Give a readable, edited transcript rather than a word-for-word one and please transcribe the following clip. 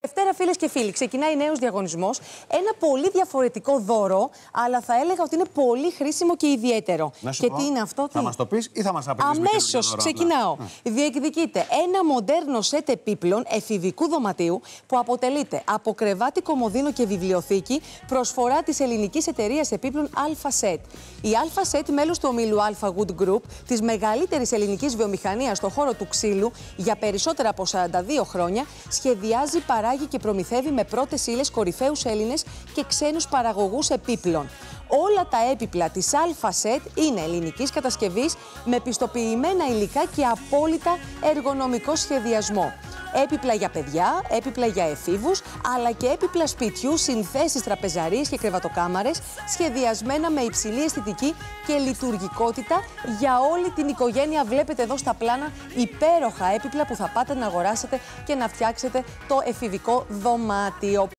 Δευτέρα, φίλες και φίλοι, ξεκινάει νέος διαγωνισμός. Ένα πολύ διαφορετικό δώρο, αλλά θα έλεγα ότι είναι πολύ χρήσιμο και ιδιαίτερο. Και τι είναι αυτό, τι? Θα μας το πεις ή θα μας απαντήσεις? Αμέσως ξεκινάω. Διεκδικείται ένα μοντέρνο σετ επίπλων εφηβικού δωματίου που αποτελείται από κρεβάτι, κομοδίνο και βιβλιοθήκη, προσφορά της ελληνικής εταιρείας επίπλων Alpha Set. Η Alpha Set, μέλος του ομίλου Alpha Wood Group, της μεγαλύτερης ελληνικής βιομηχανίας στον χώρο του ξύλου για περισσότερα από 42 χρόνια, σχεδιάζει, παράγει και προμηθεύει με πρώτες ύλες κορυφαίους Έλληνες και ξένους παραγωγούς επίπλων. Όλα τα έπιπλα της Alpha Set είναι ελληνικής κατασκευής με πιστοποιημένα υλικά και απόλυτα εργονομικό σχεδιασμό. Έπιπλα για παιδιά, έπιπλα για εφήβους, αλλά και έπιπλα σπιτιού, συνθέσεις, τραπεζαρίες και κρεβατοκάμαρες, σχεδιασμένα με υψηλή αισθητική και λειτουργικότητα για όλη την οικογένεια. Βλέπετε εδώ στα πλάνα υπέροχα έπιπλα που θα πάτε να αγοράσετε και να φτιάξετε το εφηβικό δωμάτιο.